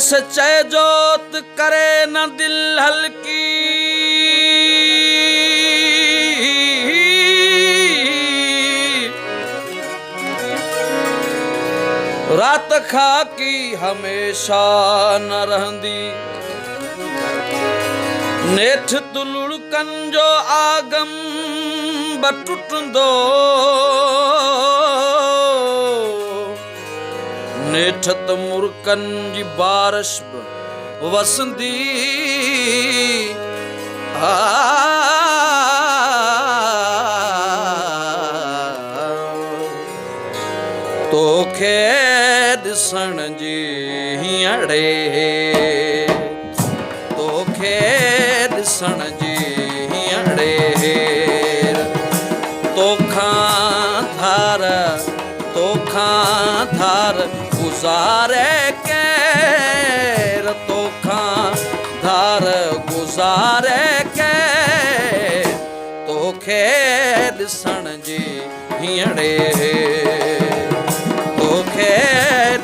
सच्चे जोत करे न दिल हल्की, रात खाकी हमेशा न रहंदी। नेठ तुलुड़कन जो आगम बटुटंदो, नेठ त मुर्कन जी बारिश वसंदी। तोखे ॾिसण जी हीअड़े, तोखे ॾिसण जी हीअड़े, तोखां धार गुज़ारे केर, तोखां धार गुज़ारे केर, तोखे ॾिसण जी हीअड़े, तोखे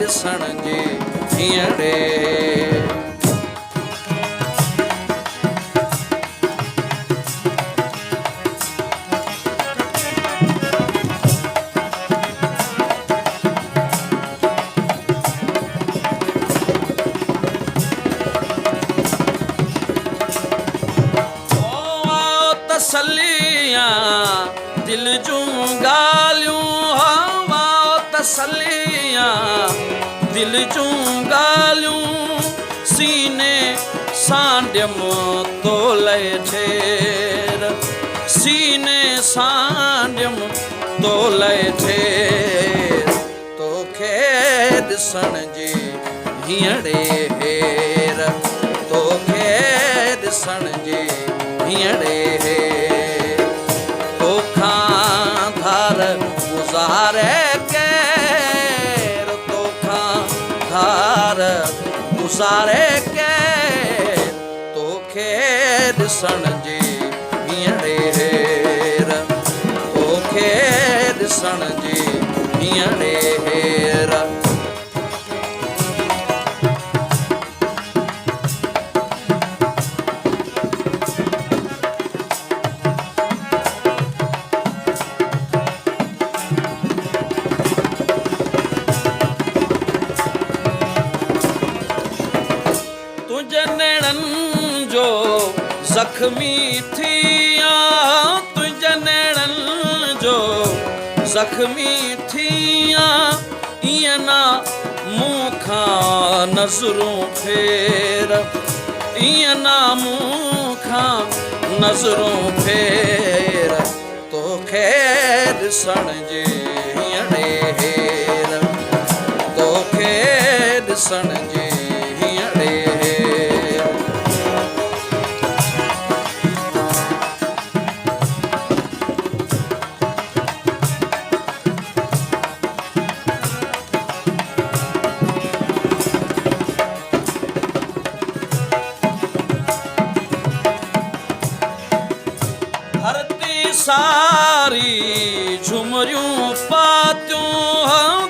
ॾिसण जी हीअड़े। तसलियां दिल जूं ॻाल्हियूं, हवा तसलियां दिल जूं ॻाल्हियूं, सीने सां ॾियमि तोले ठेर, सीने सां ॾियमि तोले ठेर, तोखे ॾिसण जी हीअड़े हेर, तोखे ॾिसण जी हीअड़े हेर, तोखां धार गुज़ारे केर, तोखां धार गुज़ारे केर, तोखे ॾिसण जी हीअड़े हेर, तोखे ॾिसण जी हीअड़े हेर। तुझे नेड़न जो ज़ख्मी थिया, तुझे नेड़न जो ज़ख्मी थिया, ईअं ना मूं खां नज़रूं फेर, ईअं ना मूं खां नज़रूं फेर, तोखे ॾिसण जी हीअड़े हेर, तोखे ॾिसण जी हीअड़े हेर। धरती सारी झुमरियूं पातियूं,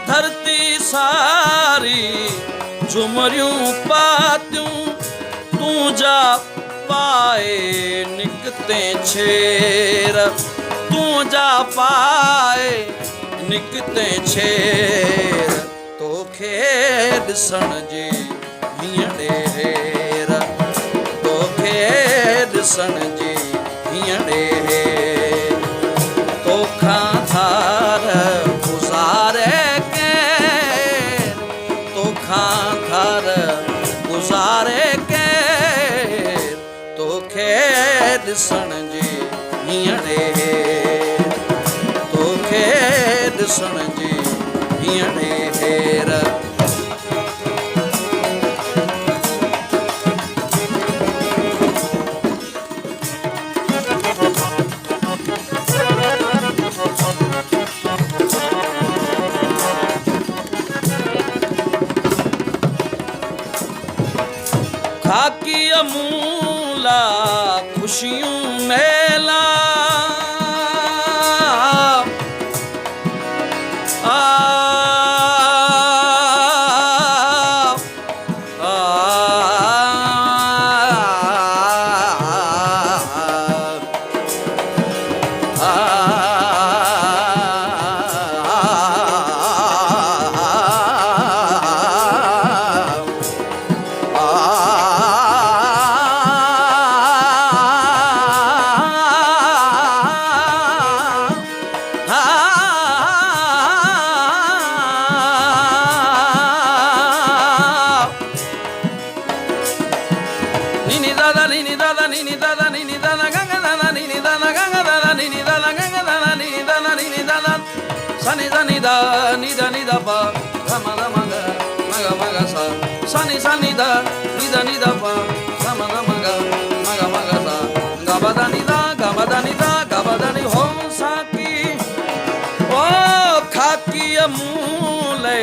धरती सारी झुमरियूं पातियूं, तूं जा पाए निकते छेर, तूं जा पाए निकते छेर, तोखे ॾिसण जी हीअड़े हेर, तोखे ॾिसण जी हीअड़े हेर, तोखां धार गुज़ारे केर, तोखां धार गुज़ारे केर, तोखे ॾिसण जी हीअड़े हेर, तोखे ॾिसण जी हीअड़े हेर। खाकी अमूला खुशियूं मेला, Sani sani da ni da pa ga ma ga sa sani sani da ni da pa ga ma ga sa ga ba da ni ho saki o खाकी अमूले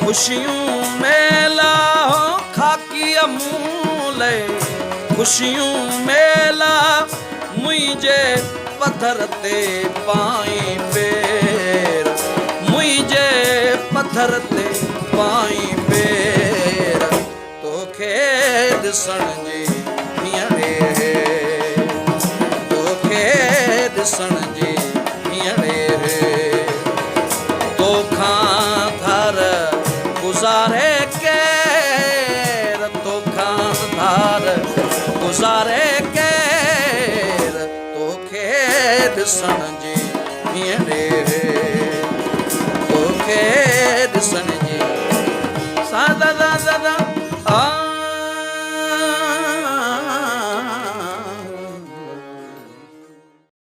खुशियों मेला हो खाकी अमूले खुशियों मेला मुझे पत्थर ते पाई पेर मुझे पत्थर ते पाई पेर तो खेद सण जी मियड़े तो खेद सण जी मियड़े तो खां थर गुजारे के तो खां थर गुजारे के तो खेद सण जी मियड़े तो खेद